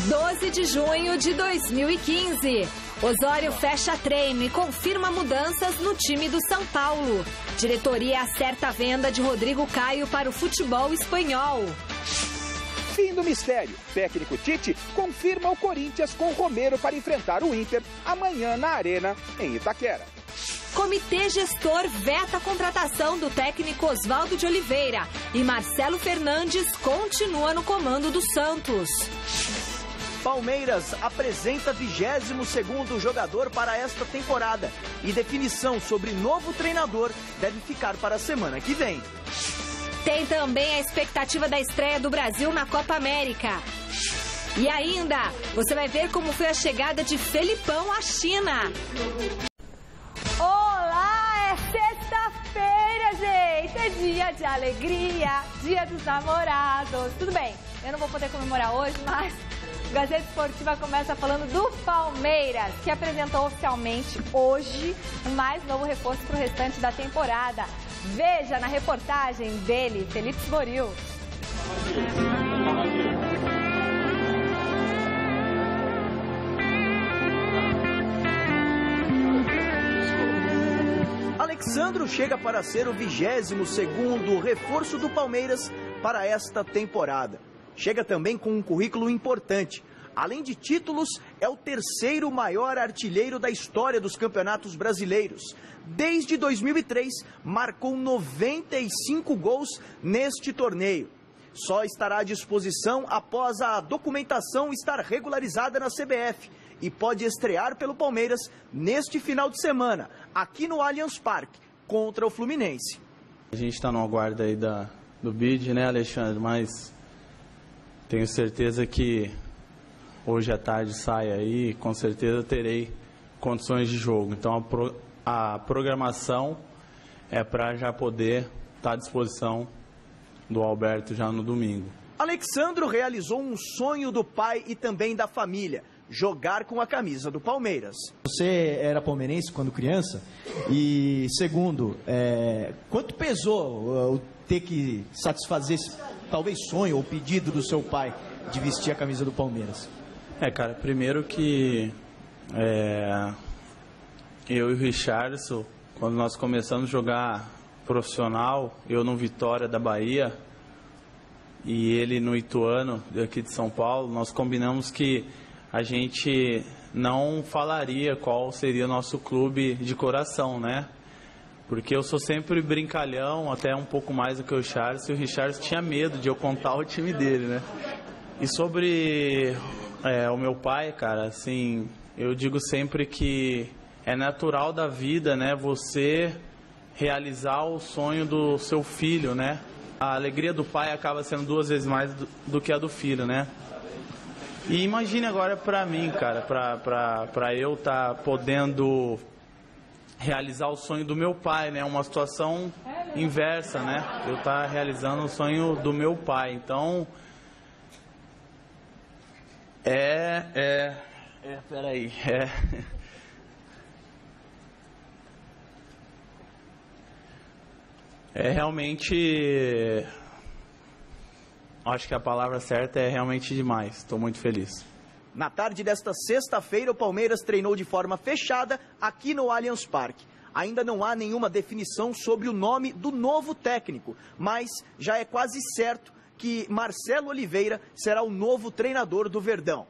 12 de junho de 2015. Osório fecha treino e confirma mudanças no time do São Paulo. Diretoria acerta a venda de Rodrigo Caio para o futebol espanhol. Fim do mistério. Técnico Tite confirma o Corinthians com Romero para enfrentar o Inter amanhã na Arena, em Itaquera. Comitê gestor veta a contratação do técnico Oswaldo de Oliveira e Marcelo Fernandes continua no comando do Santos. Palmeiras apresenta 22º jogador para esta temporada e definição sobre novo treinador deve ficar para a semana que vem. Tem também a expectativa da estreia do Brasil na Copa América. E ainda, você vai ver como foi a chegada de Felipão à China. Olá, é sexta-feira, gente! É dia de alegria, dia dos namorados. Tudo bem, eu não vou poder comemorar hoje, mas o Gazeta Esportiva começa falando do Palmeiras, que apresentou oficialmente hoje o mais novo reforço para o restante da temporada. Veja na reportagem dele, Felipe Sboril. Alexandro chega para ser o 22º reforço do Palmeiras para esta temporada. Chega também com um currículo importante. Além de títulos, é o terceiro maior artilheiro da história dos campeonatos brasileiros. Desde 2003, marcou 95 gols neste torneio. Só estará à disposição após a documentação estar regularizada na CBF e pode estrear pelo Palmeiras neste final de semana, aqui no Allianz Parque, contra o Fluminense. A gente está no aguardo aí do bid, né, Alexandre? Mas tenho certeza que hoje à tarde sai aí e com certeza terei condições de jogo. Então a programação é para já poder estar à disposição do Alberto já no domingo. Alexandro realizou um sonho do pai e também da família: jogar com a camisa do Palmeiras. Você era palmeirense quando criança? E segundo, quanto pesou ter que satisfazer esse talvez sonho ou pedido do seu pai de vestir a camisa do Palmeiras? Cara, primeiro que eu e o Richardson, quando nós começamos a jogar profissional, eu no Vitória da Bahia e ele no Ituano, aqui de São Paulo, nós combinamos que a gente não falaria qual seria o nosso clube de coração, né? Porque eu sou sempre brincalhão, até um pouco mais do que o Richardson, e o Richardson tinha medo de eu contar o time dele, né? E sobre o meu pai, cara, assim, eu digo sempre que é natural da vida, né, você realizar o sonho do seu filho, né? A alegria do pai acaba sendo 2 vezes mais do que a do filho, né? E imagine agora pra mim, cara, pra eu estar podendo realizar o sonho do meu pai, né? Uma situação inversa, né? Eu estar realizando o sonho do meu pai. Então, peraí, realmente, acho que a palavra certa é realmente demais. Estou muito feliz. Na tarde desta sexta-feira, o Palmeiras treinou de forma fechada aqui no Allianz Parque. Ainda não há nenhuma definição sobre o nome do novo técnico, mas já é quase certo que Marcelo Oliveira será o novo treinador do Verdão.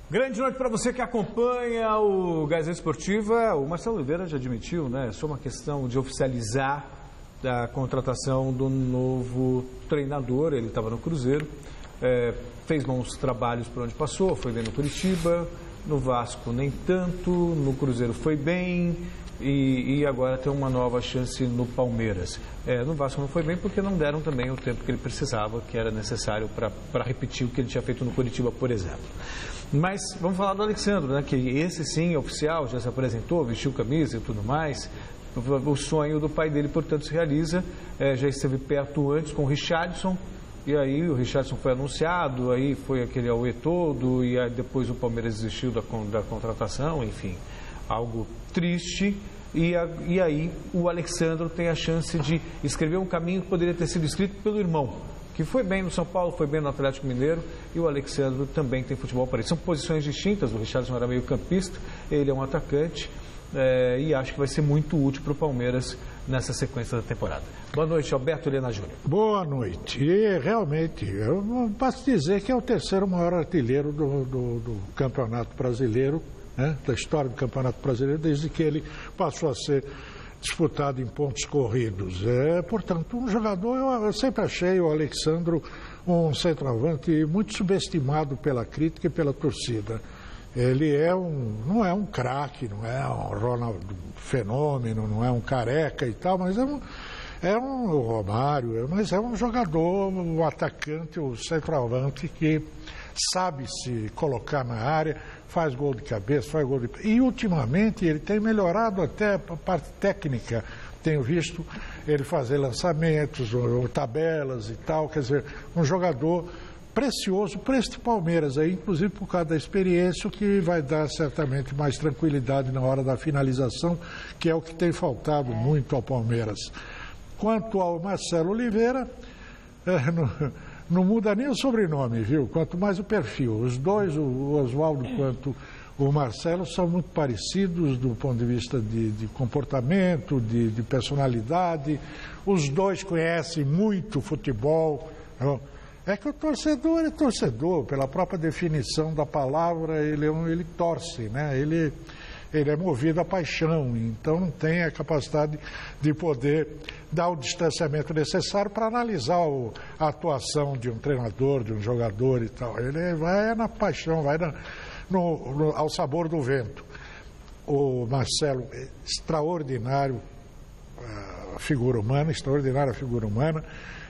Grande noite para você que acompanha o Gazeta Esportiva. O Marcelo Oliveira já admitiu, né? É só uma questão de oficializar a contratação do novo treinador. Ele estava no Cruzeiro, fez bons trabalhos por onde passou, foi bem no Curitiba, no Vasco nem tanto, no Cruzeiro foi bem e agora tem uma nova chance no Palmeiras. No Vasco não foi bem porque não deram também o tempo que ele precisava, que era necessário para repetir o que ele tinha feito no Curitiba, por exemplo. Mas vamos falar do Alexandre, né? Que esse sim, oficial, já se apresentou, vestiu camisa e tudo mais. O sonho do pai dele, portanto, se realiza. Já esteve perto antes com o Richardson. E aí o Richardson foi anunciado, aí foi aquele auê todo, e aí depois o Palmeiras desistiu da contratação, enfim, algo triste. E aí o Alexandro tem a chance de escrever um caminho que poderia ter sido escrito pelo irmão, que foi bem no São Paulo, foi bem no Atlético Mineiro, e o Alexandro também tem futebol parecido. São posições distintas, o Richarlison era meio campista, ele é um atacante, e acho que vai ser muito útil para o Palmeiras nessa sequência da temporada. Boa noite, Alberto Helena Júnior. Boa noite. E realmente, eu posso dizer que é o terceiro maior artilheiro do Campeonato Brasileiro, né, da história do Campeonato Brasileiro, desde que ele passou a ser disputado em pontos corridos. Portanto, um jogador, eu sempre achei o Alexandro um centroavante muito subestimado pela crítica e pela torcida. Ele não é um craque, não é um Ronaldo fenômeno, não é um Careca e tal, mas é um Romário, mas é um jogador, um atacante, um centroavante que sabe se colocar na área, faz gol de cabeça, faz gol de... E ultimamente ele tem melhorado até a parte técnica. Tenho visto ele fazer lançamentos, ou tabelas e tal, quer dizer, um jogador precioso para este Palmeiras aí, inclusive por causa da experiência, que vai dar certamente mais tranquilidade na hora da finalização, que é o que tem faltado muito ao Palmeiras. Quanto ao Marcelo Oliveira, não muda nem o sobrenome, viu? Quanto mais o perfil. Os dois, o Oswaldo quanto o Marcelo, são muito parecidos do ponto de vista de comportamento, de personalidade. Os dois conhecem muito futebol. É que o torcedor é torcedor, pela própria definição da palavra, ele torce, né? Ele é movido à paixão, então não tem a capacidade de poder dar o distanciamento necessário para analisar a atuação de um treinador, de um jogador e tal. Ele vai na paixão, vai ao sabor do vento. O Marcelo é extraordinária figura humana,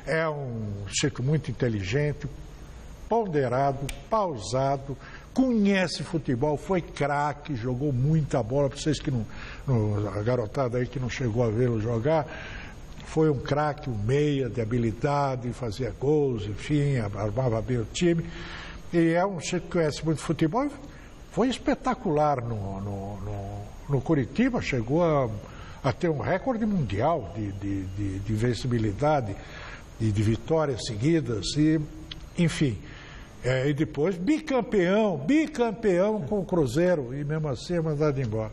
é um chico muito inteligente, ponderado, pausado, conhece futebol, foi craque, jogou muita bola. Para vocês que a garotada aí que não chegou a vê-lo jogar, foi um craque, um meia de habilidade, fazia gols, enfim, armava bem o time. E é um chico que conhece muito futebol. Foi espetacular no Curitiba, chegou a ter um recorde mundial de vencibilidade e de vitórias seguidas, e, enfim. E depois bicampeão com o Cruzeiro, e mesmo assim é mandado embora.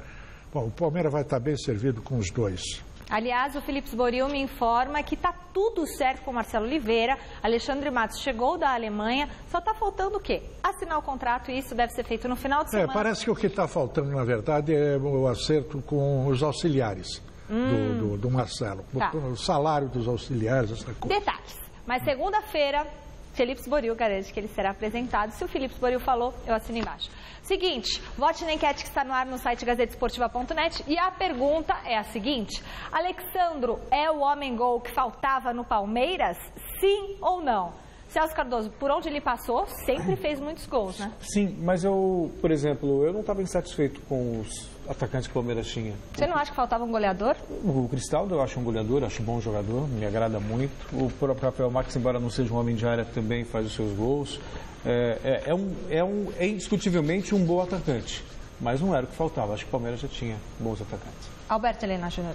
Bom, o Palmeiras vai estar bem servido com os dois. Aliás, o Felipe Sboril me informa que está tudo certo com o Marcelo Oliveira. Alexandre Matos chegou da Alemanha, só está faltando o quê? Assinar o contrato, e isso deve ser feito no final de semana. Parece que o que está faltando, na verdade, é o acerto com os auxiliares do Marcelo. Tá. O salário dos auxiliares, essa coisa. Detalhes. Mas segunda-feira, Felipe Sboril garante que ele será apresentado. Se o Felipe Sboril falou, eu assino embaixo. Seguinte, vote na enquete que está no ar no site gazetesportiva.net, e a pergunta é a seguinte: Alexandro é o homem-gol que faltava no Palmeiras? Sim ou não? Celso Cardoso, por onde ele passou, sempre fez muitos gols, né? Sim, mas eu, por exemplo, eu não estava insatisfeito com os atacantes que o Palmeiras tinha. Você não acha que faltava um goleador? O Cristaldo eu acho um goleador, acho um bom jogador, me agrada muito. O próprio Rafael Marques, embora não seja um homem de área, também faz os seus gols. É indiscutivelmente um bom atacante, mas não era o que faltava. Acho que o Palmeiras já tinha bons atacantes. Alberto Helena Júnior.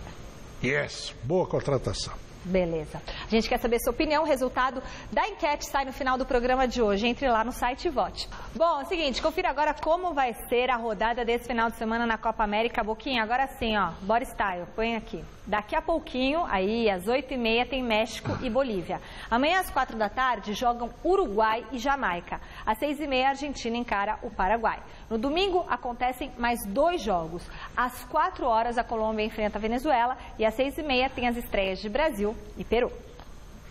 Yes, boa contratação. Beleza. A gente quer saber sua opinião. O resultado da enquete sai no final do programa de hoje. Entre lá no site e vote. Bom, é o seguinte, confira agora como vai ser a rodada desse final de semana na Copa América. Boquinha, agora sim, ó, bora style, põe aqui. Daqui a pouquinho, aí às 8h30, tem México e Bolívia. Amanhã às 4 da tarde jogam Uruguai e Jamaica. Às 6h30, a Argentina encara o Paraguai. No domingo acontecem mais 2 jogos. Às 4 horas, a Colômbia enfrenta a Venezuela, e às 6h30 tem as estreias de Brasil e Peru.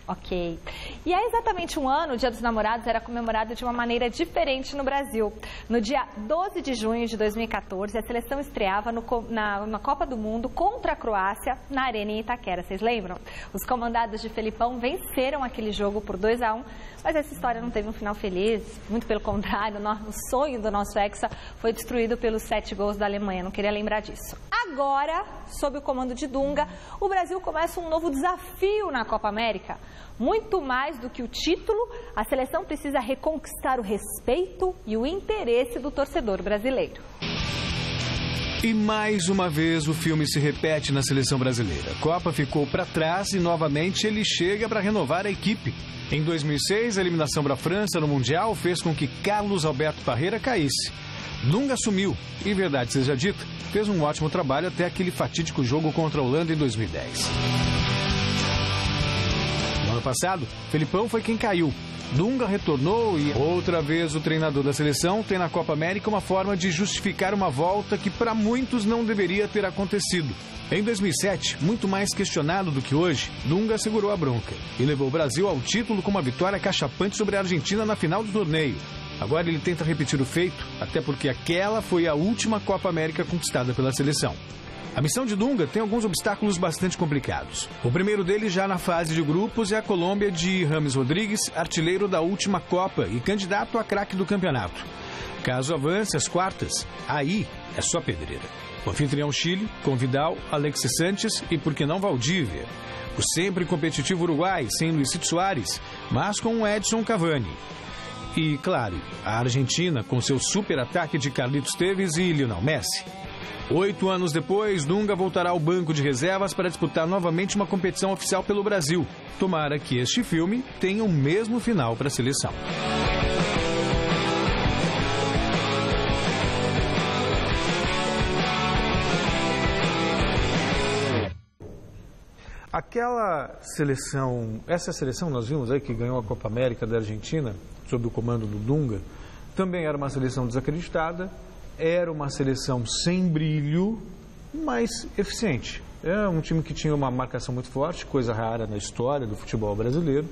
Ok. E há exatamente um ano, o Dia dos Namorados era comemorado de uma maneira diferente no Brasil. No dia 12 de junho de 2014, a seleção estreava na Copa do Mundo contra a Croácia, na Arena em Itaquera. Vocês lembram? Os comandados de Felipão venceram aquele jogo por 2-1, mas essa história não teve um final feliz. Muito pelo contrário, o sonho do nosso Hexa foi destruído pelos 7 gols da Alemanha. Não queria lembrar disso. Agora, sob o comando de Dunga, o Brasil começa um novo desafio na Copa América. Muito mais do que o título, a seleção precisa reconquistar o respeito e o interesse do torcedor brasileiro. E mais uma vez o filme se repete na seleção brasileira. A Copa ficou para trás e novamente ele chega para renovar a equipe. Em 2006, a eliminação para a França no Mundial fez com que Carlos Alberto Parreira caísse. Dunga assumiu e, verdade seja dita, fez um ótimo trabalho até aquele fatídico jogo contra a Holanda em 2010. No ano passado, Felipão foi quem caiu. Dunga retornou e outra vez o treinador da seleção tem na Copa América uma forma de justificar uma volta que para muitos não deveria ter acontecido. Em 2007, muito mais questionado do que hoje, Dunga segurou a bronca e levou o Brasil ao título com uma vitória cachapante sobre a Argentina na final do torneio. Agora ele tenta repetir o feito, até porque aquela foi a última Copa América conquistada pela seleção. A missão de Dunga tem alguns obstáculos bastante complicados. O primeiro deles, já na fase de grupos, é a Colômbia de James Rodrigues, artilheiro da última Copa e candidato a craque do campeonato. Caso avance às quartas, aí é só pedreira. O anfitrião Chile, com Vidal, Alexis Sanches e, por que não, Valdívia. O sempre competitivo Uruguai, sem Luisito Soares, mas com o Edson Cavani. E, claro, a Argentina, com seu super ataque de Carlitos Tevez e Lionel Messi. 8 anos depois, Dunga voltará ao banco de reservas para disputar novamente uma competição oficial pelo Brasil. Tomara que este filme tenha o mesmo final para a seleção. Aquela seleção, essa seleção nós vimos aí que ganhou a Copa América da Argentina, sob o comando do Dunga, também era uma seleção desacreditada, era uma seleção sem brilho, mas eficiente. É um time que tinha uma marcação muito forte, coisa rara na história do futebol brasileiro,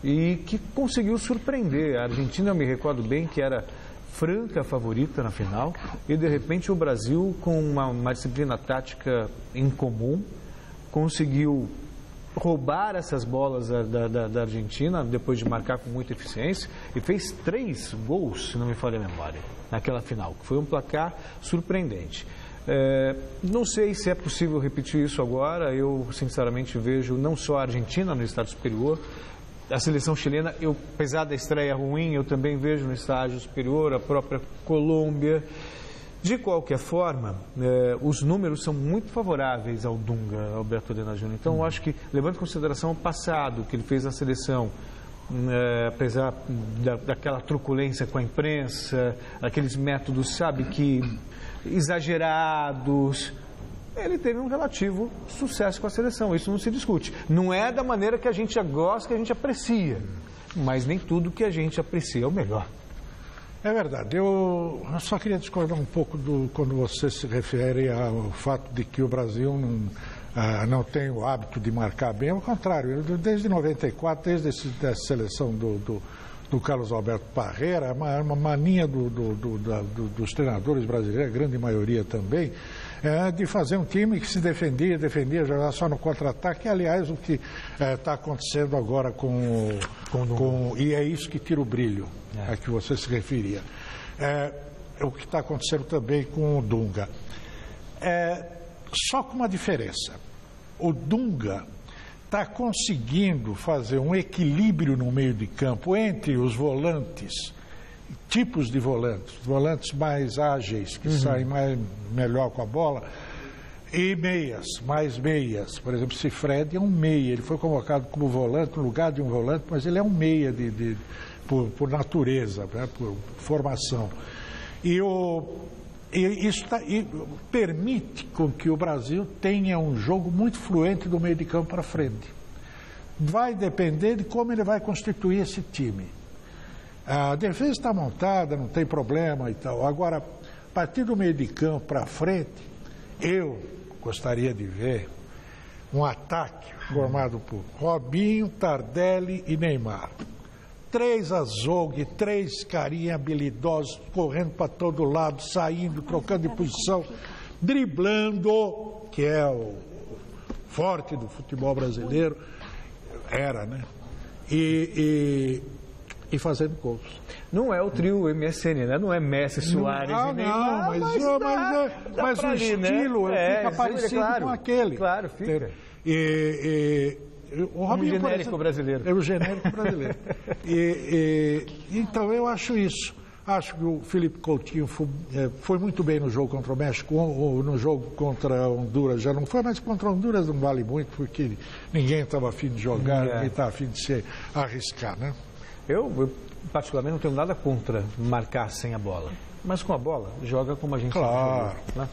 e que conseguiu surpreender. A Argentina, eu me recordo bem que era franca favorita na final, e de repente o Brasil, com uma disciplina tática incomum, conseguiu roubar essas bolas da Argentina, depois de marcar com muita eficiência, e fez 3 gols, se não me falha a memória, naquela final, que foi um placar surpreendente. Não sei se é possível repetir isso agora. Eu, sinceramente, vejo não só a Argentina no estágio superior, a seleção chilena, apesar da estreia ruim, eu também vejo no estágio superior, a própria Colômbia. De qualquer forma, os números são muito favoráveis ao Dunga, Alberto Helena Júnior. Então, eu acho que, levando em consideração o passado que ele fez na seleção, apesar daquela truculência com a imprensa, aqueles métodos, sabe, que exagerados, ele teve um relativo sucesso com a seleção. Isso não se discute. Não é da maneira que a gente gosta, que a gente aprecia, mas nem tudo que a gente aprecia é o melhor. É verdade. Eu só queria discordar um pouco quando você se refere ao fato de que o Brasil não tem o hábito de marcar bem. Ao contrário, desde 94, desde essa seleção do Carlos Alberto Parreira, uma mania dos treinadores brasileiros, a grande maioria também, de fazer um time que se defendia, jogar só no contra-ataque. Aliás, o que está acontecendo agora e é isso que tira o brilho a que você se referia. O que está acontecendo também com o Dunga. Só com uma diferença. O Dunga está conseguindo fazer um equilíbrio no meio de campo entre os volantes, tipos de volantes mais ágeis, que saem melhor com a bola, e mais meias. Por exemplo, se Fred é um meia, ele foi convocado como volante, no lugar de um volante, mas ele é um meia por natureza, né, por formação. E isso permite com que o Brasil tenha um jogo muito fluente do meio de campo para frente. Vai depender de como ele vai constituir esse time. A defesa está montada, não tem problema e tal. Agora, a partir do meio de campo para frente, eu gostaria de ver um ataque formado por Robinho, Tardelli e Neymar. 3 azogue, 3 carinha habilidosos, correndo para todo lado, saindo, trocando de posição, driblando, que é o forte do futebol brasileiro, né? E fazendo gols. Não é o trio MSN, né? Não é Messi, Soares e Neymar. Mas o estilo fica parecido com aquele. Claro, fica. O Robinho, genérico brasileiro. É o genérico brasileiro. Então, eu acho isso. Acho que o Felipe Coutinho foi muito bem no jogo contra o México, ou no jogo contra a Honduras já não foi, mas contra a Honduras não vale muito, porque ninguém estava afim de jogar, ninguém estava afim de se arriscar, né? Eu, particularmente, não tenho nada contra marcar sem a bola. Mas com a bola, joga como a gente claro. Joga, né?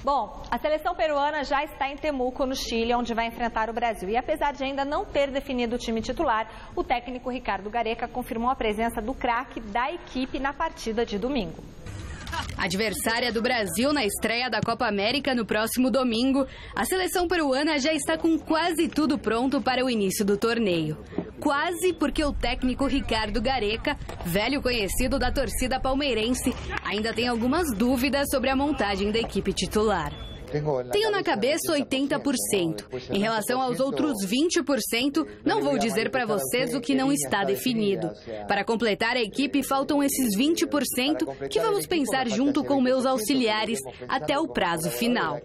Bom, a seleção peruana já está em Temuco, no Chile, onde vai enfrentar o Brasil. E apesar de ainda não ter definido o time titular, o técnico Ricardo Gareca confirmou a presença do craque da equipe na partida de domingo. Adversária do Brasil na estreia da Copa América no próximo domingo, a seleção peruana já está com quase tudo pronto para o início do torneio. Quase porque o técnico Ricardo Gareca, velho conhecido da torcida palmeirense, ainda tem algumas dúvidas sobre a montagem da equipe titular. Tenho na cabeça 80%. Em relação aos outros 20%, não vou dizer para vocês o que não está definido. Para completar a equipe, faltam esses 20% que vamos pensar junto com meus auxiliares até o prazo final.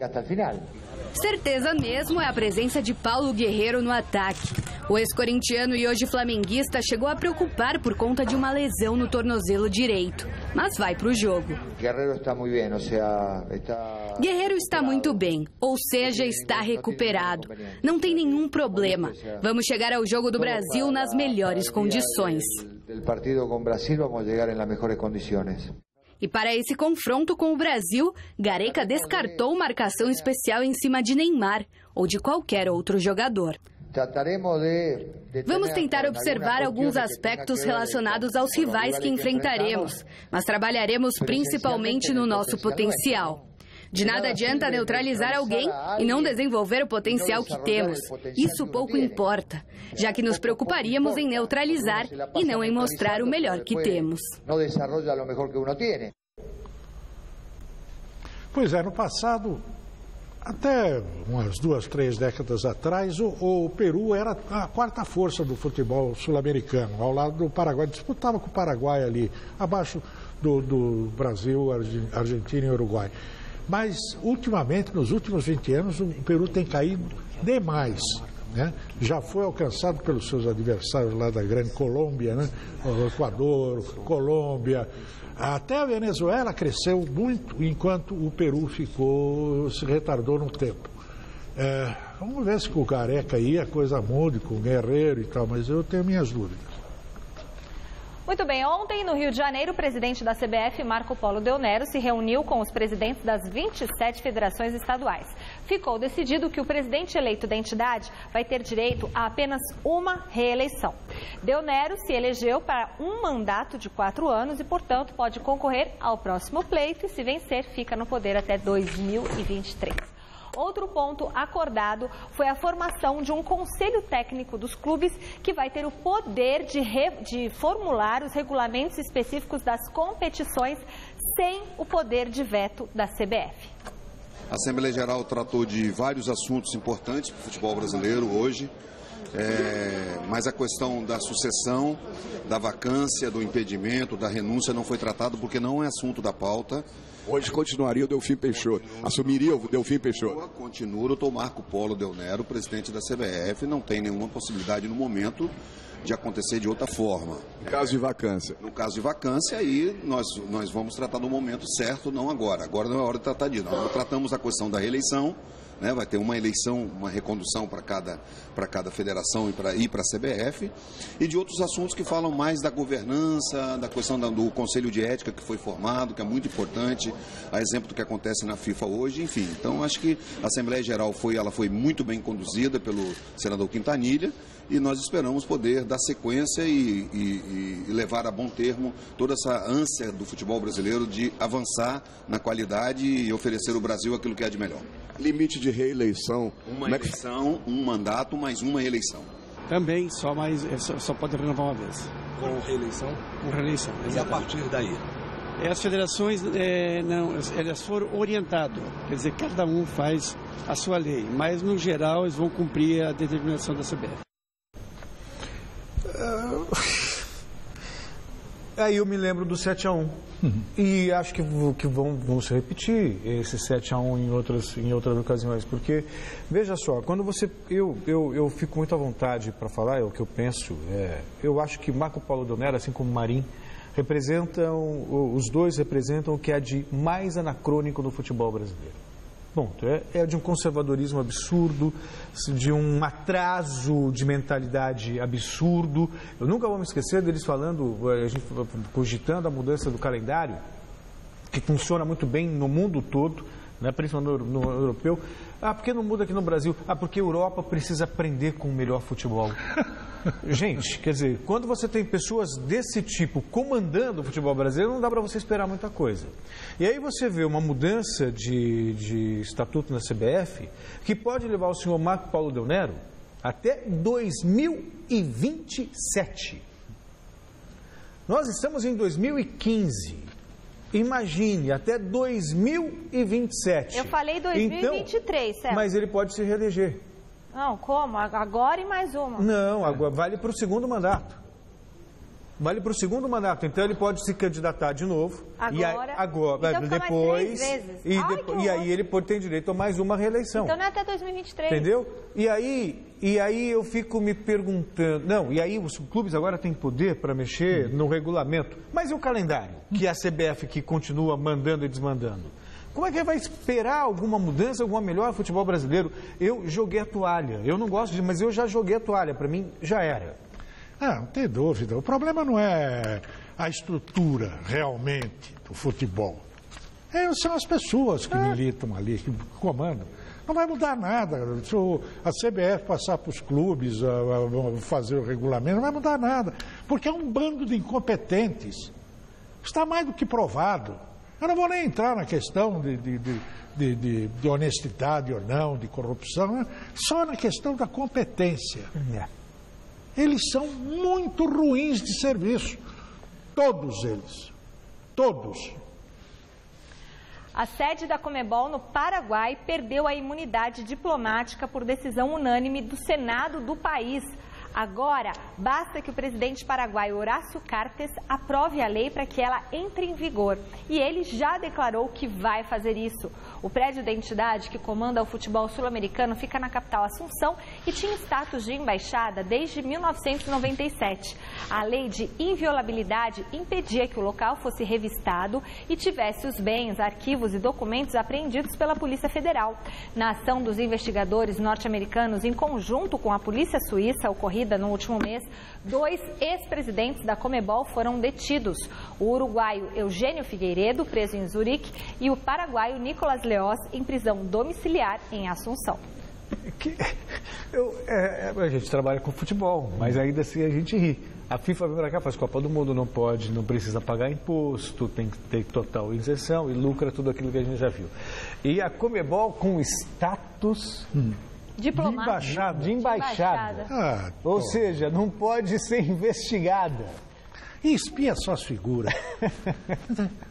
Certeza mesmo é a presença de Paulo Guerreiro no ataque. O ex-corintiano e hoje flamenguista chegou a preocupar por conta de uma lesão no tornozelo direito, mas vai para o jogo. Guerreiro está muito bem, ou seja, está recuperado. Não tem nenhum problema. Vamos chegar ao jogo do Brasil nas melhores condições. E para esse confronto com o Brasil, Gareca descartou marcação especial em cima de Neymar ou de qualquer outro jogador. Vamos tentar observar alguns aspectos relacionados aos rivais que enfrentaremos, mas trabalharemos principalmente no nosso potencial. De nada adianta neutralizar alguém e não desenvolver o potencial que temos. Isso pouco importa, já que nos preocuparíamos em neutralizar e não em mostrar o melhor que temos. Pois é, no passado, até umas 2, 3 décadas atrás, o Peru era a quarta força do futebol sul-americano, ao lado do Paraguai. Disputava com o Paraguai ali, abaixo do Brasil, Argentina e Uruguai. Mas, ultimamente, nos últimos 20 anos, o Peru tem caído demais, né? Já foi alcançado pelos seus adversários lá da grande Colômbia, né? O Equador, Colômbia. Até a Venezuela cresceu muito, enquanto o Peru se retardou no tempo. Vamos ver se com o Gareca aí a coisa muda, com o Guerreiro e tal, mas eu tenho minhas dúvidas. Muito bem, ontem no Rio de Janeiro, o presidente da CBF, Marco Polo Del Nero, se reuniu com os presidentes das 27 federações estaduais. Ficou decidido que o presidente eleito da entidade vai ter direito a apenas uma reeleição. Del Nero se elegeu para um mandato de 4 anos e, portanto, pode concorrer ao próximo pleito e, se vencer, fica no poder até 2023. Outro ponto acordado foi a formação de um conselho técnico dos clubes que vai ter o poder de formular os regulamentos específicos das competições sem o poder de veto da CBF. A Assembleia Geral tratou de vários assuntos importantes para o futebol brasileiro hoje, mas a questão da sucessão, da vacância, do impedimento, da renúncia não foi tratado porque não é assunto da pauta. Hoje continuaria o Delfim Peixoto, assumiria o Delfim Peixoto. Continua o doutor Marco Polo Del Nero, presidente da CBF, não tem nenhuma possibilidade no momento de acontecer de outra forma. No caso de vacância? No caso de vacância, aí nós vamos tratar no momento certo, não agora. Agora não é hora de tratar disso. Nós tratamos a questão da reeleição, né? Vai ter uma eleição, uma recondução para cada federação e para a CBF, e de outros assuntos que falam mais da governança, da questão do Conselho de Ética que foi formado, que é muito importante, a exemplo do que acontece na FIFA hoje, enfim. Então, acho que a Assembleia Geral foi muito bem conduzida pelo senador Quintanilha, e nós esperamos poder dar sequência e levar a bom termo toda essa ânsia do futebol brasileiro de avançar na qualidade e oferecer ao Brasil aquilo que é de melhor. Limite de reeleição? Uma eleição, um mandato, mais uma eleição. Também, só pode renovar uma vez. Com reeleição? Com reeleição, exatamente. E a partir daí? As federações, elas foram orientadas, quer dizer, cada um faz a sua lei, mas no geral eles vão cumprir a determinação da CBF. Aí eu me lembro do 7-1 e acho que vão se repetir esse 7-1 em outras ocasiões, porque veja só, quando eu fico muito à vontade para falar, é o que eu penso, eu acho que Marco Polo Del Nero, assim como Marim, os dois representam o que há de mais anacrônico no futebol brasileiro. Ponto. É de um conservadorismo absurdo, de um atraso de mentalidade absurdo. Eu nunca vou me esquecer deles falando, a gente cogitando a mudança do calendário, que funciona muito bem no mundo todo, né, principalmente no europeu. Por que não muda aqui no Brasil? Porque a Europa precisa aprender com o melhor futebol. Gente, quer dizer, quando você tem pessoas desse tipo comandando o futebol brasileiro, não dá para você esperar muita coisa. E aí você vê uma mudança de estatuto na CBF que pode levar o senhor Marco Paulo Del Nero até 2027. Nós estamos em 2015. Imagine, até 2027. Eu falei 2023, então, mas ele pode se reeleger. Não, como? Agora e mais uma. Não, agora vale para o segundo mandato. Vale para o segundo mandato. Então ele pode se candidatar de novo. Agora? Então depois, mais 3 vezes. E aí ele tem direito a mais uma reeleição. Então não é até 2023. Entendeu? E aí eu fico me perguntando... Não, e aí os clubes agora têm poder para mexer no regulamento. Mas e o calendário? Que é a CBF que continua mandando e desmandando. Como é que vai esperar alguma mudança, alguma melhora no futebol brasileiro? Eu joguei a toalha. Eu não gosto mas eu já joguei a toalha. Para mim, já era. Não tem dúvida. O problema não é a estrutura, realmente, do futebol. São as pessoas que militam ali, que comandam. Não vai mudar nada. Se a CBF passar para os clubes a fazer o regulamento, não vai mudar nada. Porque é um bando de incompetentes. Está mais do que provado. Eu não vou nem entrar na questão de honestidade ou não, de corrupção, só na questão da competência. Eles são muito ruins de serviço. Todos eles. Todos. A sede da Conmebol no Paraguai perdeu a imunidade diplomática por decisão unânime do Senado do país. Agora, basta que o presidente paraguaio Horácio Cartes aprove a lei para que ela entre em vigor. E ele já declarou que vai fazer isso. O prédio da entidade que comanda o futebol sul-americano fica na capital Assunção e tinha status de embaixada desde 1997. A lei de inviolabilidade impedia que o local fosse revistado e tivesse os bens, arquivos e documentos apreendidos pela Polícia Federal. Na ação dos investigadores norte-americanos, em conjunto com a Polícia Suíça, ocorrida no último mês, 2 ex-presidentes da Conmebol foram detidos. O uruguaio Eugênio Figueiredo, preso em Zurique, e o paraguaio Nicolás Leoz, em prisão domiciliar em Assunção. A gente trabalha com futebol, mas ainda assim a gente ri. A FIFA vem para cá, faz Copa do Mundo, não precisa pagar imposto, tem que ter total isenção e lucra tudo aquilo que a gente já viu. E a Conmebol com status... diplomático. De embaixada. Ou seja, não pode ser investigada. E espia só as figuras.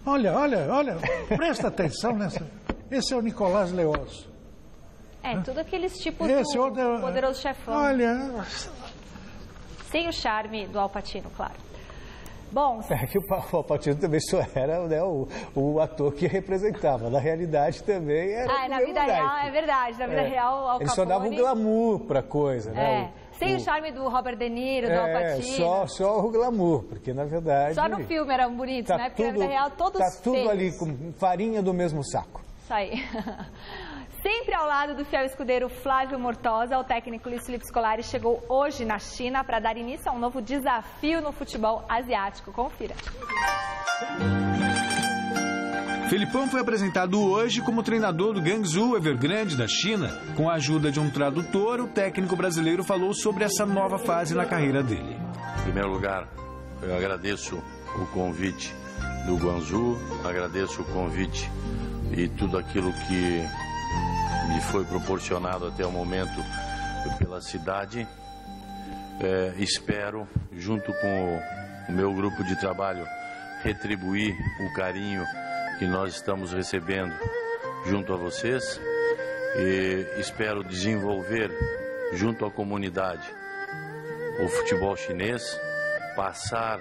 olha, presta atenção nessa. Esse é o Nicolás Leoz. Tudo aqueles tipos do Poderoso Chefão. Olha... Sem o charme do Al Pacino, claro. Bom... que o Al Pacino também só era o ator que representava. Na realidade também era na vida real, é verdade. Na vida real, Al Capone... Ele só dava um glamour pra coisa, né? Sem o charme do Robert De Niro, do Al Pacino. Só o glamour, porque na verdade... Só no filme eram bonitos, né? Porque na vida real todos feios. Tá tudo ali com farinha do mesmo saco. Isso aí. Sempre ao lado do fiel escudeiro Flávio Mortosa, o técnico Luiz Felipe Scolari chegou hoje na China para dar início a um novo desafio no futebol asiático. Confira. Felipão foi apresentado hoje como treinador do Guangzhou Evergrande da China. Com a ajuda de um tradutor, o técnico brasileiro falou sobre essa nova fase na carreira dele. Em primeiro lugar, eu agradeço o convite do Guangzhou, agradeço o convite e tudo aquilo que me foi proporcionado até o momento pela cidade. Espero, junto com o meu grupo de trabalho, retribuir o carinho que nós estamos recebendo junto a vocês e espero desenvolver junto à comunidade o futebol chinês, passar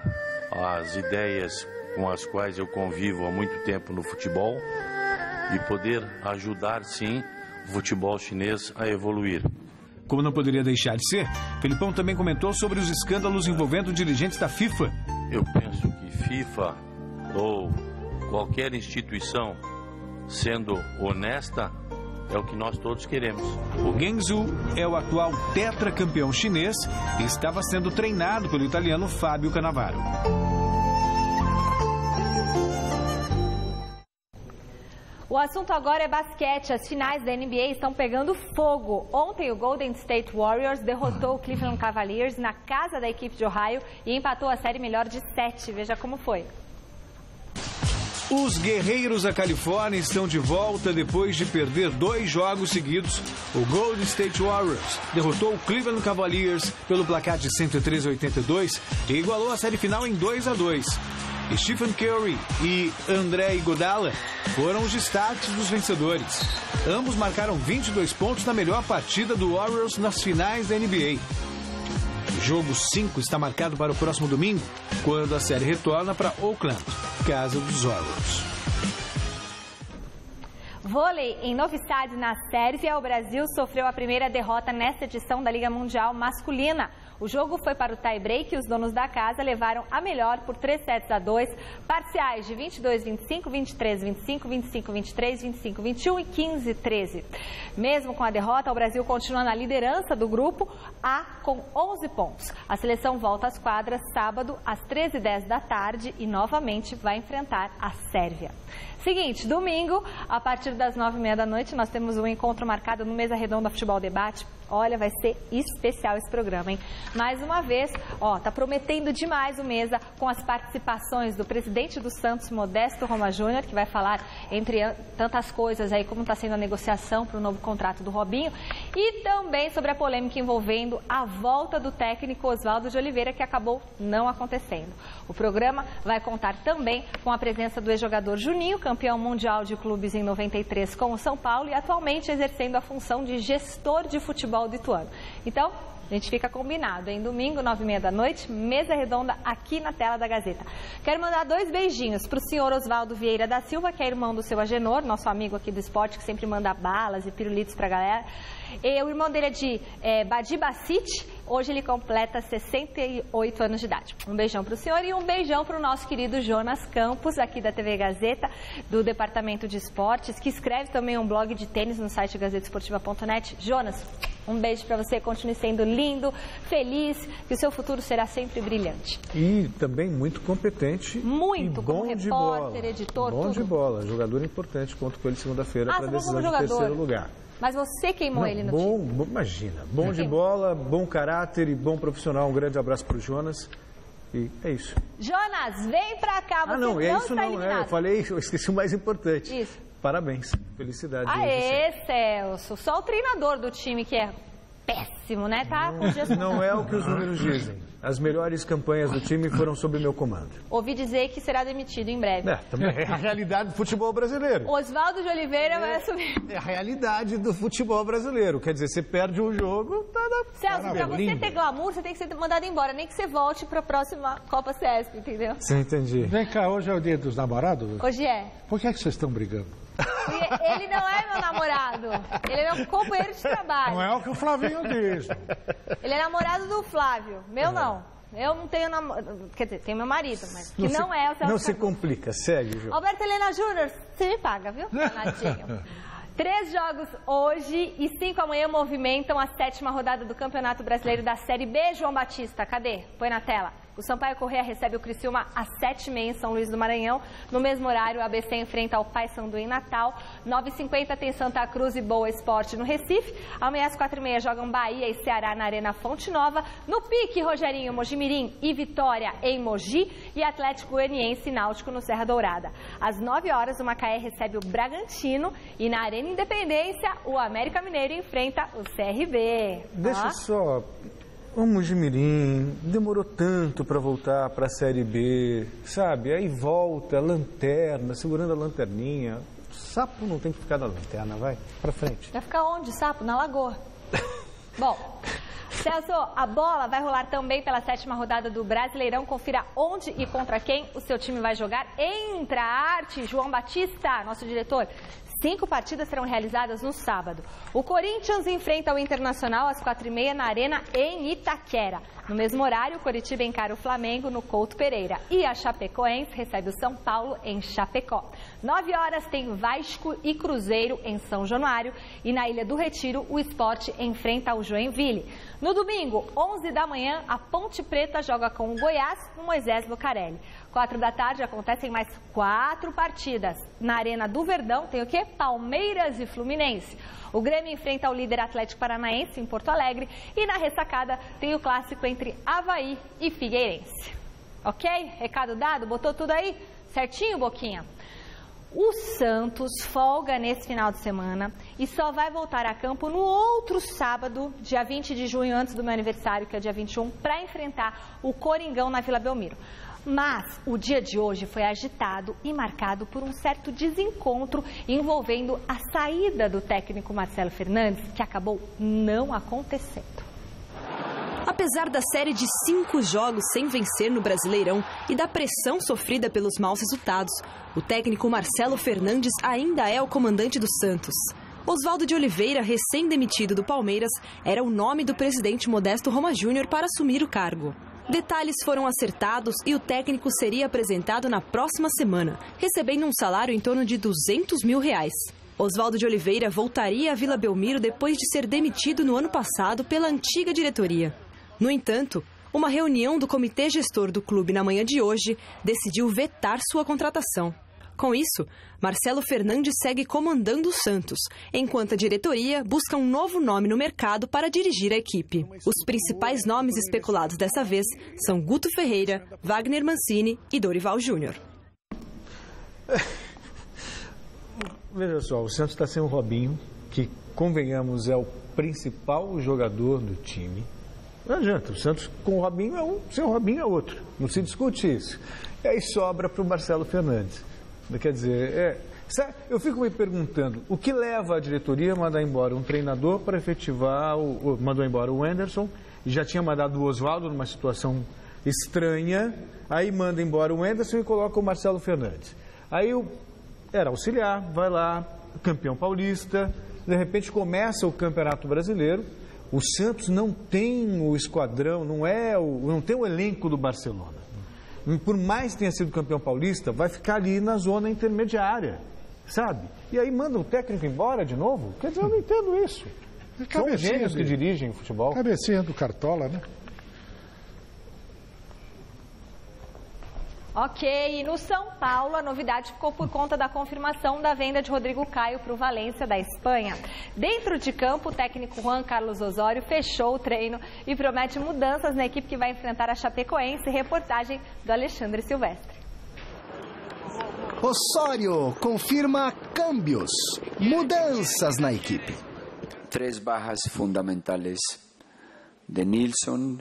as ideias com as quais eu convivo há muito tempo no futebol e poder ajudar, sim, o futebol chinês a evoluir. Como não poderia deixar de ser, Felipão também comentou sobre os escândalos envolvendo dirigentes da FIFA. Eu penso que FIFA ou qualquer instituição sendo honesta é o que nós todos queremos. O Guangzhou é o atual tetracampeão chinês e estava sendo treinado pelo italiano Fábio Cannavaro. O assunto agora é basquete. As finais da NBA estão pegando fogo. Ontem o Golden State Warriors derrotou o Cleveland Cavaliers na casa da equipe de Ohio e empatou a série melhor de 7. Veja como foi. Os guerreiros da Califórnia estão de volta depois de perder 2 jogos seguidos. O Golden State Warriors derrotou o Cleveland Cavaliers pelo placar de 113-82 e igualou a série final em 2-2. Stephen Curry e André Iguodala foram os destaques dos vencedores. Ambos marcaram 22 pontos na melhor partida do Warriors nas finais da NBA. O jogo 5 está marcado para o próximo domingo, quando a série retorna para Oakland, casa dos Warriors. Vôlei em Novi Sad, na Sérvia, o Brasil sofreu a primeira derrota nesta edição da Liga Mundial Masculina. O jogo foi para o tie-break e os donos da casa levaram a melhor por 3-2, parciais de 22-25, 23-25, 25-23, 25-21 e 15-13. Mesmo com a derrota, o Brasil continua na liderança do grupo A com 11 pontos. A seleção volta às quadras sábado às 13h10 da tarde e novamente vai enfrentar a Sérvia. Seguinte, domingo, a partir das 9h30 da noite, nós temos um encontro marcado no Mesa Redonda Futebol Debate. Olha, vai ser especial esse programa, hein? Mais uma vez, tá prometendo demais o Mesa com as participações do presidente do Santos, Modesto Roma Júnior, que vai falar, entre tantas coisas aí, como está sendo a negociação para o novo contrato do Robinho, e também sobre a polêmica envolvendo a volta do técnico Oswaldo de Oliveira, que acabou não acontecendo. O programa vai contar também com a presença do ex-jogador Juninho, campeão mundial de clubes em 93 com o São Paulo e atualmente exercendo a função de gestor de futebol do Ituano. Então, a gente fica combinado, em domingo, 9h30 da noite, Mesa Redonda aqui na tela da Gazeta. Quero mandar 2 beijinhos para o senhor Oswaldo Vieira da Silva, que é irmão do seu Agenor, nosso amigo aqui do esporte, que sempre manda balas e pirulitos para a galera. E o irmão dele é de Badibacite, hoje ele completa 68 anos de idade. Um beijão para o senhor e um beijão para o nosso querido Jonas Campos, aqui da TV Gazeta, do Departamento de Esportes, que escreve também um blog de tênis no site gazetesportiva.net. Jonas, um beijo para você, continue sendo lindo, feliz, que o seu futuro será sempre brilhante. E também muito competente. Muito, e bom como de repórter, bola. editor, bom tudo. De bola, jogador importante, conto com ele segunda-feira para a decisão de terceiro lugar. Mas você queimou ele no time. Imagina, bom de bola, bom caráter e bom profissional. Um grande abraço para o Jonas. E é isso. Jonas, vem pra cá, você não está eliminado. Eu esqueci o mais importante. Isso. Parabéns, felicidade. Aê, Celso, só o treinador do time que é péssimo, né? Tá com dias Não é o que os números dizem. As melhores campanhas do time foram sob meu comando. Ouvi dizer que será demitido em breve. Também é a realidade do futebol brasileiro. Oswaldo de Oliveira vai assumir. É a realidade do futebol brasileiro. Quer dizer, você perde um jogo, Celso, pra você ter glamour, você tem que ser mandado embora. Nem que você volte pra próxima Copa CESP, entendeu? Sim, entendi. Vem cá, hoje é o dia dos namorados? Hoje é. Por que vocês estão brigando? Ele não é meu namorado. Ele é meu companheiro de trabalho. Não é o que o Flavinho diz. Ele é namorado do Flávio. Meu não. Eu não tenho namorado. Quer dizer, tenho meu marido, mas que não é o Celso. Não se complica, segue, Ju. Alberto Helena Júnior, você me paga, viu? Nadinho. 3 jogos hoje e 5 amanhã movimentam a 7ª rodada do Campeonato Brasileiro da Série B. João Batista, cadê? Põe na tela. O Sampaio Corrêa recebe o Criciúma às 7h30 em São Luís do Maranhão. No mesmo horário, o ABC enfrenta o Paysandu em Natal. 9h50 tem Santa Cruz e Boa Esporte no Recife. Amanhã às 4h30 jogam Bahia e Ceará na Arena Fonte Nova. No pique, Rogerinho, Mojimirim e Vitória em Mogi. E Atlético Goianiense e Náutico no Serra Dourada. Às 9h, o Macaé recebe o Bragantino. E na Arena Independência, o América Mineiro enfrenta o CRB. Deixa só... O Mojimirim demorou tanto para voltar para a Série B, sabe? Aí volta, lanterna, segurando a lanterninha. O sapo não tem que ficar na lanterna, vai, para frente. Vai ficar onde, sapo? Na lagoa. Bom, Celso, a bola vai rolar também pela 7ª rodada do Brasileirão. Confira onde e contra quem o seu time vai jogar. Entra a arte, João Batista, nosso diretor. 5 partidas serão realizadas no sábado. O Corinthians enfrenta o Internacional às 4h30 na Arena em Itaquera. No mesmo horário, o Coritiba encara o Flamengo no Couto Pereira. E a Chapecoense recebe o São Paulo em Chapecó. 9 horas tem Vasco e Cruzeiro em São Januário. E na Ilha do Retiro, o Sport enfrenta o Joinville. No domingo, 11 da manhã, a Ponte Preta joga com o Goiás no Moisés Lucarelli. 4 da tarde acontecem mais 4 partidas. Na Arena do Verdão tem o quê? Palmeiras e Fluminense. O Grêmio enfrenta o líder Atlético Paranaense em Porto Alegre. E na ressacada tem o clássico entre Avaí e Figueirense. Ok? Recado dado? Botou tudo aí? Certinho, Boquinha? O Santos folga nesse final de semana e só vai voltar a campo no outro sábado, dia 20 de junho, antes do meu aniversário, que é dia 21, para enfrentar o Coringão na Vila Belmiro. Mas o dia de hoje foi agitado e marcado por um certo desencontro envolvendo a saída do técnico Marcelo Fernandes, que acabou não acontecendo. Apesar da série de 5 jogos sem vencer no Brasileirão e da pressão sofrida pelos maus resultados, o técnico Marcelo Fernandes ainda é o comandante do Santos. Oswaldo de Oliveira, recém-demitido do Palmeiras, era o nome do presidente Modesto Roma Júnior para assumir o cargo. Detalhes foram acertados e o técnico seria apresentado na próxima semana, recebendo um salário em torno de R$200 mil. Oswaldo de Oliveira voltaria à Vila Belmiro depois de ser demitido no ano passado pela antiga diretoria. No entanto, uma reunião do comitê gestor do clube na manhã de hoje decidiu vetar sua contratação. Com isso, Marcelo Fernandes segue comandando o Santos, enquanto a diretoria busca um novo nome no mercado para dirigir a equipe. Os principais nomes especulados dessa vez são Guto Ferreira, Wagner Mancini e Dorival Júnior. Veja só, o Santos está sem o Robinho, que, convenhamos, é o principal jogador do time. Não adianta, o Santos com o Robinho é um, sem o Robinho é outro. Não se discute isso. E aí sobra para o Marcelo Fernandes. Quer dizer, eu fico me perguntando, o que leva a diretoria a mandar embora um treinador para efetivar, mandou embora o Anderson, e já tinha mandado o Oswaldo numa situação estranha, aí manda embora o Anderson e coloca o Marcelo Fernandes. Aí era auxiliar, vai lá, campeão paulista, de repente começa o Campeonato Brasileiro, o Santos não tem o esquadrão, não tem o elenco do Barcelona. Por mais que tenha sido campeão paulista, vai ficar ali na zona intermediária, sabe? E aí manda o técnico embora de novo? Quer dizer, eu não entendo isso. São gênios que dirigem o futebol. Cabecinha do Cartola, né? Ok, e no São Paulo a novidade ficou por conta da confirmação da venda de Rodrigo Caio para o Valência da Espanha. Dentro de campo, o técnico Juan Carlos Osório fechou o treino e promete mudanças na equipe que vai enfrentar a Chapecoense. Reportagem do Alexandre Silvestre. Osório confirma câmbios, mudanças na equipe. 3 bajas fundamentales de Nilsson,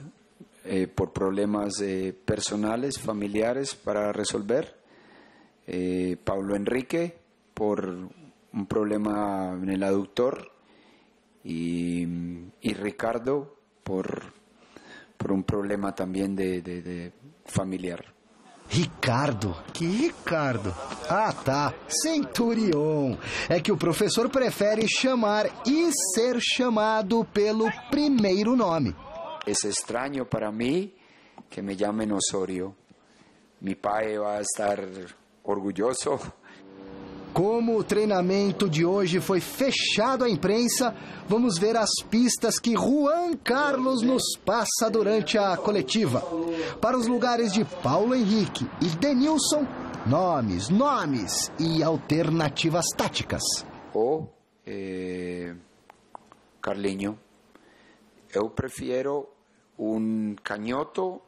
por problemas personales, familiares para resolver. Paulo Enrique, por un problema en el aductor. Y Ricardo, por un problema también de familiar. Ricardo? Que Ricardo? Ah, tá. Centurion. É que o professor prefere chamar e ser chamado pelo primeiro nome. Es extraño para mí que me llamen Osorio. Mi pai va a estar orgulhoso. Como o treinamento de hoje foi fechado à imprensa, vamos ver as pistas que Juan Carlos nos passa durante a coletiva. Para os lugares de Paulo Henrique e Denilson, nomes e alternativas táticas. Carlinho, eu prefiro canhoto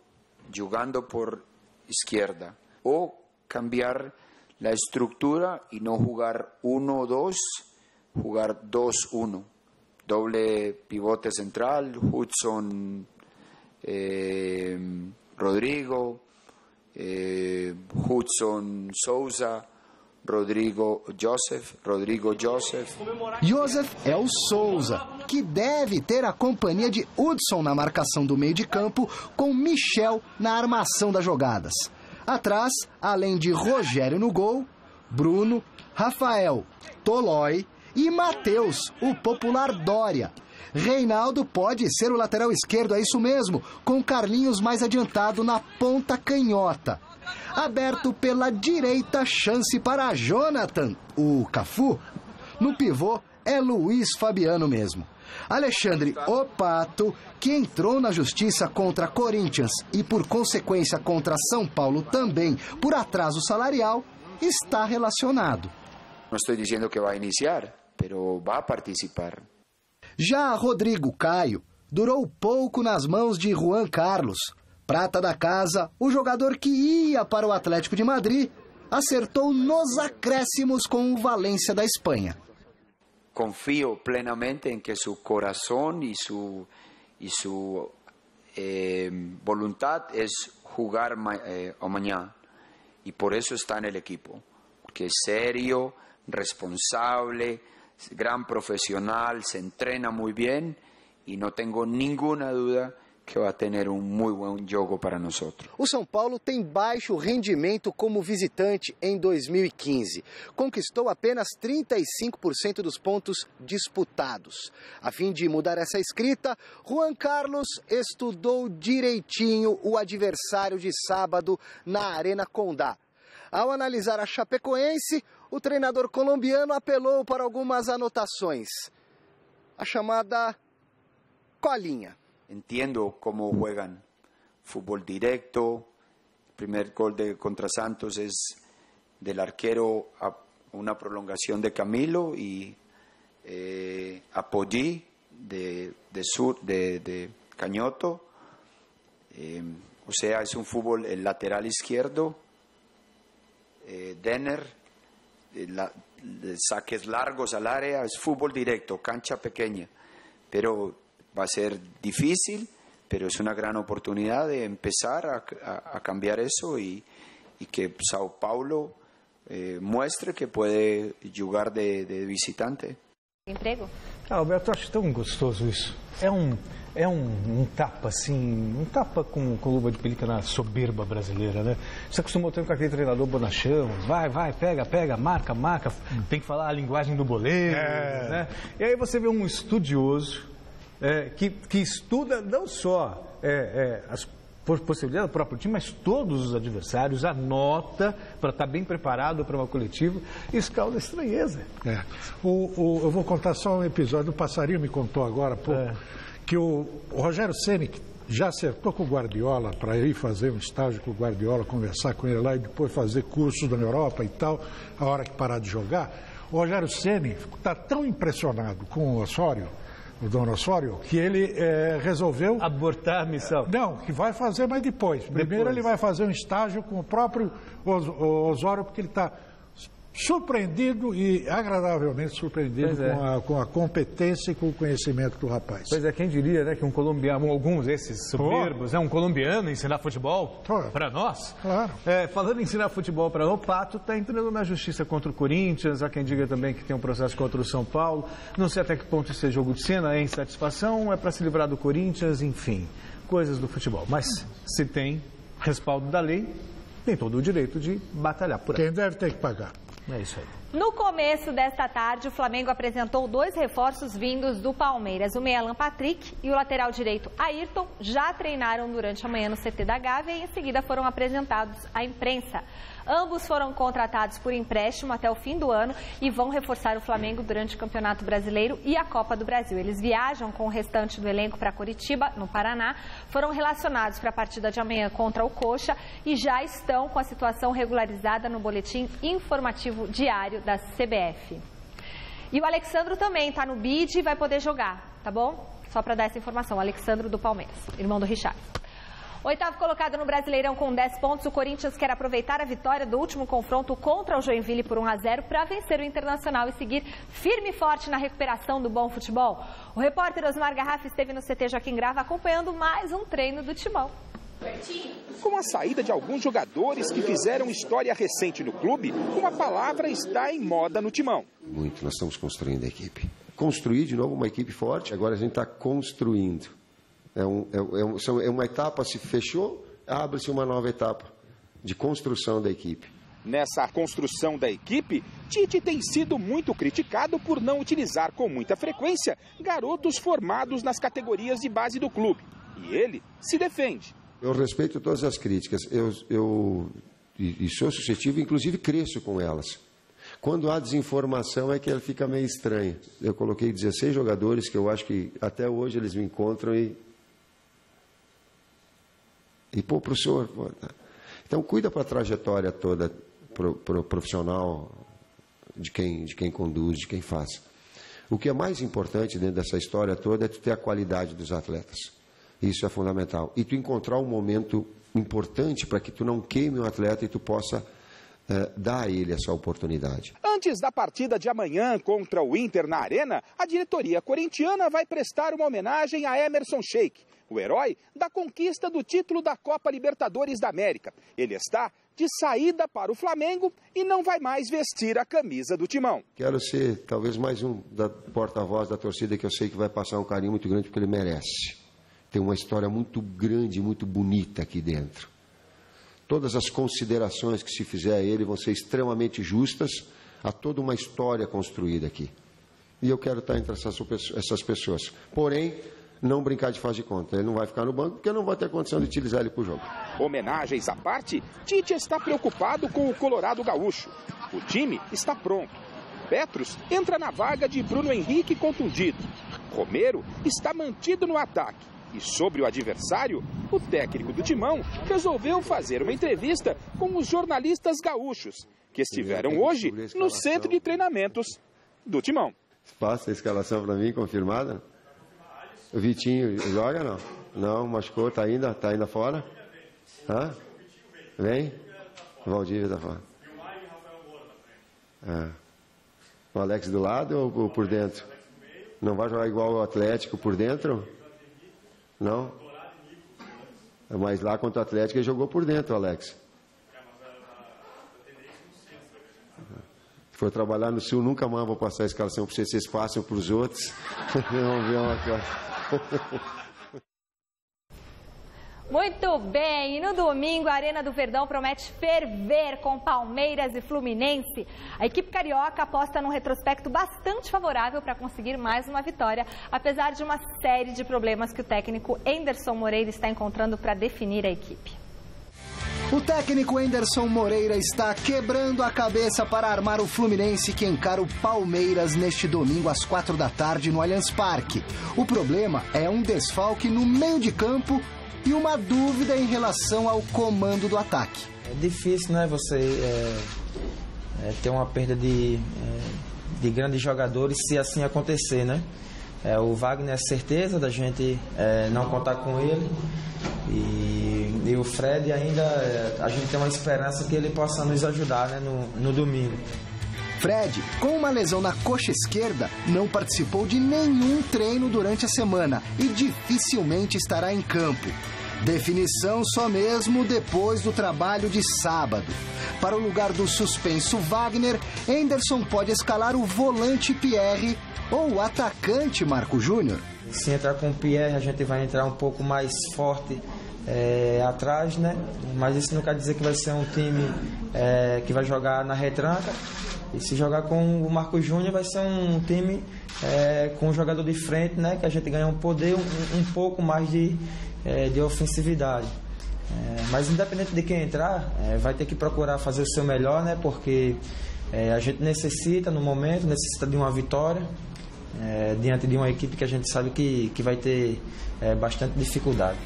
jugando por izquierda o cambiar la estructura y no jugar 1-2, jugar 2-1. Doble pivote central, Hudson, Rodrigo, Hudson Souza, Rodrigo Joseph. Joseph é o Souza, que deve ter a companhia de Hudson na marcação do meio de campo, com Michel na armação das jogadas. Atrás, além de Rogério no gol, Bruno, Rafael, Tolói e Matheus, o popular Dória. Reinaldo pode ser o lateral esquerdo, é isso mesmo, com Carlinhos mais adiantado na ponta canhota. Aberto pela direita, chance para Jonathan, o Cafu. No pivô é Luiz Fabiano mesmo. Alexandre O Pato, que entrou na justiça contra Corinthians e por consequência contra São Paulo também por atraso salarial, está relacionado. Não estou dizendo que vai iniciar, mas vai participar. Já Rodrigo Caio durou pouco nas mãos de Juan Carlos. Prata da casa, o jogador que ia para o Atlético de Madrid, acertou nos acréscimos com o Valência da Espanha. Confío plenamente em que seu coração e sua vontade é jogar amanhã. E por isso está no equipo. Porque é sério, responsable, gran profissional, se entrena muito bem e não tenho nenhuma dúvida que vai ter muito bom jogo para nós. O São Paulo tem baixo rendimento como visitante em 2015. Conquistou apenas 35% dos pontos disputados. A fim de mudar essa escrita, Juan Carlos estudou direitinho o adversário de sábado na Arena Condá. Ao analisar a Chapecoense, o treinador colombiano apelou para algumas anotações. A chamada colinha. Entiendo cómo juegan fútbol directo. El primer gol contra Santos es del arquero a una prolongación de Camilo y Apoggi de Cañoto. O sea, es un fútbol el lateral izquierdo. Denner, saques largos al área, es fútbol directo, cancha pequeña, pero va a ser difícil, pero es una gran oportunidad de empezar a cambiar eso y que Sao Paulo muestre que puede jugar de visitante. Emprego? Alberto, eu acho tão gostoso isso. É um tapa, assim, um tapa com luva de pelica na soberba brasileira, né? Você acostumou ter com aquele treinador bonachão, vai, pega, marca, tem que falar a linguagem do boleiro, né? E aí você vê um estudioso que estuda não só as possibilidades do próprio time, mas todos os adversários, anota para estar bem preparado para uma coletiva, isso causa estranheza. Eu vou contar só um episódio, o Passarinho me contou agora há pouco, que o Rogério Ceni já acertou com o Guardiola para ir fazer um estágio com o Guardiola, conversar com ele lá e depois fazer cursos na Europa e tal, a hora que parar de jogar. O Rogério Ceni está tão impressionado com o Osório, o Dono Osório, que ele resolveu... abortar a missão. Não, que vai fazer, mas depois. Primeiro ele vai fazer um estágio com o próprio Osório, porque ele está surpreendido e agradavelmente surpreendido com a competência e com o conhecimento do rapaz. Pois é, quem diria, né, que um colombiano, alguns desses soberbos, um colombiano ensinar futebol para nós? Claro. Falando em ensinar futebol para o Pato, está entrando na justiça contra o Corinthians, há quem diga também que tem um processo contra o São Paulo, não sei até que ponto isso é jogo de cena, é insatisfação, é para se livrar do Corinthians, enfim, coisas do futebol. Mas se tem respaldo da lei, tem todo o direito de batalhar por aí. Quem deve ter que pagar. É isso aí. No começo desta tarde, o Flamengo apresentou 2 reforços vindos do Palmeiras. O meia Alan Patrick e o lateral direito Ayrton já treinaram durante a manhã no CT da Gávea e em seguida foram apresentados à imprensa. Ambos foram contratados por empréstimo até o fim do ano e vão reforçar o Flamengo durante o Campeonato Brasileiro e a Copa do Brasil. Eles viajam com o restante do elenco para Curitiba, no Paraná, foram relacionados para a partida de amanhã contra o Coxa e já estão com a situação regularizada no boletim informativo diário da CBF. E o Alexandro também está no bid e vai poder jogar, tá bom? Só para dar essa informação, o Alexandro do Palmeiras, irmão do Richard. 8º colocado no Brasileirão com 10 pontos, o Corinthians quer aproveitar a vitória do último confronto contra o Joinville por 1-0 para vencer o Internacional e seguir firme e forte na recuperação do bom futebol. O repórter Osmar Garrafa esteve no CT Joaquim Grava acompanhando mais um treino do Timão. Com a saída de alguns jogadores que fizeram história recente no clube, uma palavra está em moda no Timão. Muito, nós estamos construindo a equipe. Construir de novo uma equipe forte, agora a gente está construindo. É uma etapa, se fechou, abre-se uma nova etapa de construção da equipe. Nessa construção da equipe, Tite tem sido muito criticado por não utilizar com muita frequência garotos formados nas categorias de base do clube. E ele se defende. Eu respeito todas as críticas, eu sou suscetível, inclusive cresço com elas. Quando há desinformação é que ela fica meio estranha. Eu coloquei 16 jogadores que eu acho que até hoje eles me encontram e pô, professor... Então cuida para a trajetória toda pro profissional de quem conduz, de quem faz. O que é mais importante dentro dessa história toda é tu ter a qualidade dos atletas. Isso é fundamental. E tu encontrar um momento importante para que tu não queime um atleta e tu possa dar a ele essa oportunidade. Antes da partida de amanhã contra o Inter na Arena, a diretoria corintiana vai prestar uma homenagem a Emerson Sheik, o herói da conquista do título da Copa Libertadores da América. Ele está de saída para o Flamengo e não vai mais vestir a camisa do Timão. Quero ser talvez mais um da porta-voz da torcida que eu sei que vai passar um carinho muito grande porque ele merece. Tem uma história muito grande, muito bonita aqui dentro. Todas as considerações que se fizer a ele vão ser extremamente justas a toda uma história construída aqui. E eu quero estar entre essas pessoas. Porém, não brincar de faz de conta. Ele não vai ficar no banco porque não vai ter condição de utilizar ele para o jogo. Homenagens à parte, Tite está preocupado com o Colorado Gaúcho. O time está pronto. Petros entra na vaga de Bruno Henrique contundido. Romero está mantido no ataque. E sobre o adversário, o técnico do Timão resolveu fazer uma entrevista com os jornalistas gaúchos, que estiveram hoje no centro de treinamentos do Timão. Passa a escalação para mim, confirmada? O Vitinho joga, não? Não, machucou, tá ainda fora? Hã? Vem? O Valdívia tá fora. O Alex do lado ou por dentro? Não vai jogar igual o Atlético por dentro? Não? Mas lá contra o Atlético ele jogou por dentro, Alex. Se for trabalhar no Sul, nunca mais vou passar a escalação para vocês passam para os outros. Vamos ver uma coisa. Muito bem, e no domingo a Arena do Verdão promete ferver com Palmeiras e Fluminense. A equipe carioca aposta num retrospecto bastante favorável para conseguir mais uma vitória, apesar de uma série de problemas que o técnico Anderson Moreira está encontrando para definir a equipe. O técnico Anderson Moreira está quebrando a cabeça para armar o Fluminense que encara o Palmeiras neste domingo às 4 da tarde no Allianz Parque. O problema é um desfalque no meio de campo e uma dúvida em relação ao comando do ataque. É difícil, né, você ter uma perda de grandes jogadores se assim acontecer, né? O Wagner é certeza da gente não contar com ele e o Fred ainda, a gente tem uma esperança que ele possa nos ajudar, né, no domingo. Fred, com uma lesão na coxa esquerda, não participou de nenhum treino durante a semana e dificilmente estará em campo. Definição só mesmo depois do trabalho de sábado. Para o lugar do suspenso Wagner, Anderson pode escalar o volante Pierre ou o atacante Marco Júnior. Se entrar com o Pierre, a gente vai entrar um pouco mais forte atrás, né? Mas isso não quer dizer que vai ser um time que vai jogar na retranca. E se jogar com o Marco Júnior, vai ser um time com um jogador de frente, né? Que a gente ganha um poder, um pouco mais de ofensividade. Mas independente de quem entrar, vai ter que procurar fazer o seu melhor, né? Porque a gente necessita, no momento, de uma vitória diante de uma equipe que a gente sabe que vai ter bastante dificuldade.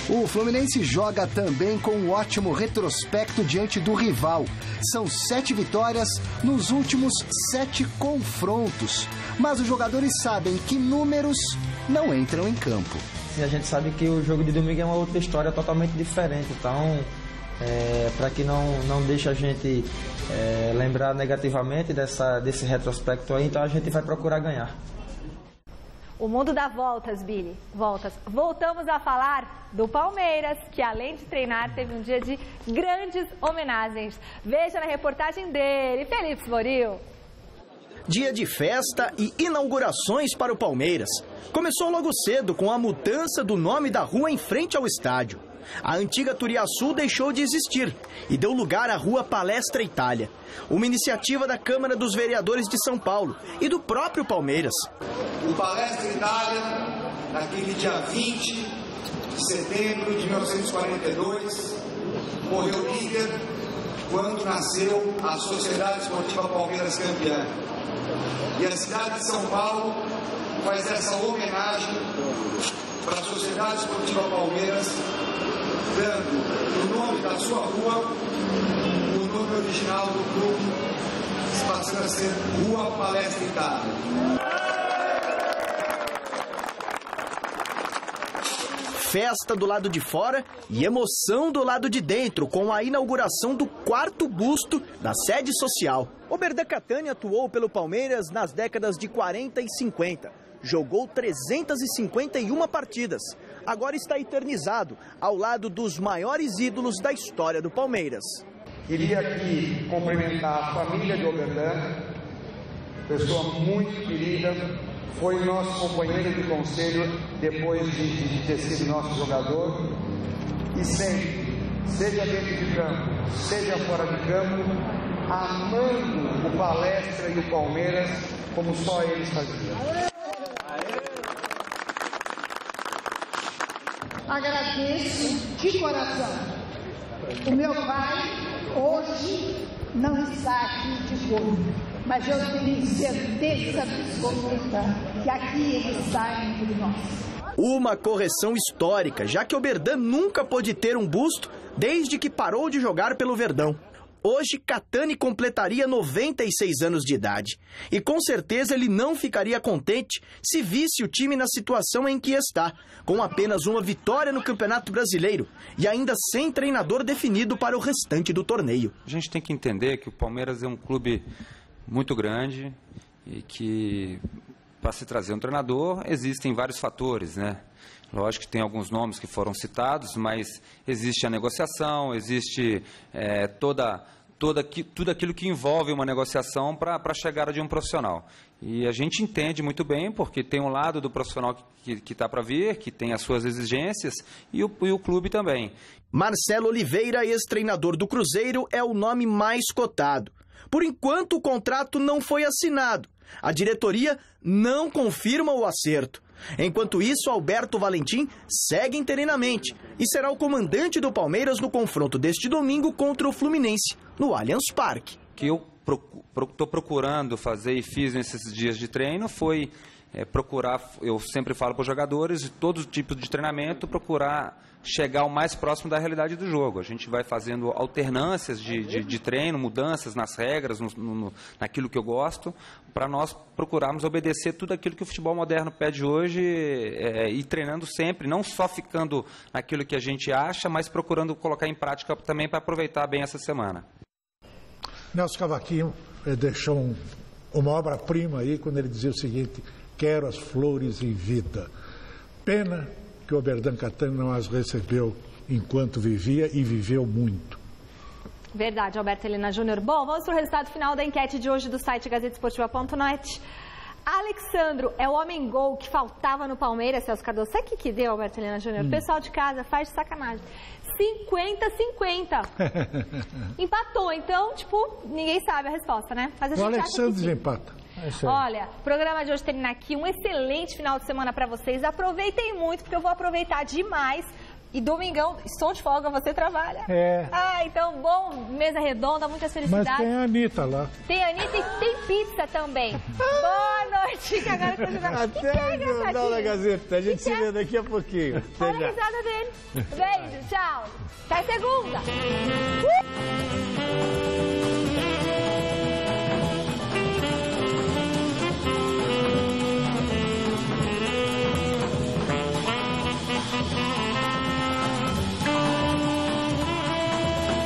O Fluminense joga também com um ótimo retrospecto diante do rival. São 7 vitórias nos últimos 7 confrontos. Mas os jogadores sabem que números não entram em campo. E a gente sabe que o jogo de domingo é uma outra história totalmente diferente. Então, para que não deixe a gente lembrar negativamente desse retrospecto aí, então a gente vai procurar ganhar. O mundo dá voltas, Billy. Voltas. Voltamos a falar do Palmeiras, que além de treinar, teve um dia de grandes homenagens. Veja na reportagem dele, Felipe Svoril. Dia de festa e inaugurações para o Palmeiras. Começou logo cedo com a mudança do nome da rua em frente ao estádio. A antiga Turiaçu deixou de existir e deu lugar à Rua Palestra Itália, uma iniciativa da Câmara dos Vereadores de São Paulo e do próprio Palmeiras. O Palestra Itália, naquele dia 20 de setembro de 1942, morreu líder quando nasceu a Sociedade Esportiva Palmeiras campeã. E a cidade de São Paulo faz essa homenagem para a Sociedade Esportiva Palmeiras, dando o nome da sua rua, o nome original do clube, passando a ser Rua Palestra Itália. Festa do lado de fora e emoção do lado de dentro, com a inauguração do 4º busto da sede social. Oberdan Catani atuou pelo Palmeiras nas décadas de 40 e 50. Jogou 351 partidas. Agora está eternizado ao lado dos maiores ídolos da história do Palmeiras. Queria aqui cumprimentar a família de Oberdan, pessoa muito querida, foi nosso companheiro de conselho depois de ter sido nosso jogador. E sempre, seja dentro de campo, seja fora de campo, amando o Palestra e o Palmeiras como só eles faziam. Agradeço de coração. O meu pai hoje não está aqui de corpo, mas eu tenho certeza absoluta que aqui ele está entre nós. Uma correção histórica, já que Oberdan nunca pôde ter um busto desde que parou de jogar pelo Verdão. Hoje, Catani completaria 96 anos de idade. E com certeza ele não ficaria contente se visse o time na situação em que está, com apenas uma vitória no Campeonato Brasileiro e ainda sem treinador definido para o restante do torneio. A gente tem que entender que o Palmeiras é um clube muito grande e que, para se trazer um treinador, existem vários fatores, né? Lógico que tem alguns nomes que foram citados, mas existe a negociação, existe tudo aquilo que envolve uma negociação para a chegada de um profissional. E a gente entende muito bem, porque tem um lado do profissional que está para vir, que tem as suas exigências, e o clube também. Marcelo Oliveira, ex-treinador do Cruzeiro, é o nome mais cotado. Por enquanto, o contrato não foi assinado. A diretoria não confirma o acerto. Enquanto isso, Alberto Valentim segue interinamente e será o comandante do Palmeiras no confronto deste domingo contra o Fluminense, no Allianz Parque. O que eu estou procurando fazer e fiz nesses dias de treino foi procurar, eu sempre falo para os jogadores, de todo tipo de treinamento, procurar chegar o mais próximo da realidade do jogo. A gente vai fazendo alternâncias de treino, mudanças nas regras, naquilo que eu gosto, para nós procurarmos obedecer tudo aquilo que o futebol moderno pede hoje e treinando sempre, não só ficando naquilo que a gente acha, mas procurando colocar em prática também para aproveitar bem essa semana. Nelson Cavaquinho deixou uma obra-prima aí quando ele dizia o seguinte: quero as flores em vida. Pena que o Oberdan Catani não as recebeu enquanto vivia e viveu muito. Verdade, Alberto Helena Júnior. Bom, vamos para o resultado final da enquete de hoje do site gazetesportiva.net. Alexandro é o homem-gol que faltava no Palmeiras, Celso Cardoso. Sabe o que deu, Alberto Helena Júnior? O pessoal de casa faz de sacanagem. 50-50. Empatou, então, ninguém sabe a resposta, né? Mas a gente o Alexandre desempata. Olha, o programa de hoje termina aqui. Um excelente final de semana para vocês. Aproveitem muito, porque eu vou aproveitar demais. E domingão, estou de folga, você trabalha. Então, bom, mesa redonda, muitas felicidades. Mas tem a Anitta lá. Tem a Anitta e tem pizza também. Boa noite, que agora eu tô Até o Jornal da Gazeta. A gente se vê daqui a pouquinho. Olha a risada dele. Beijo, tchau. Até segunda.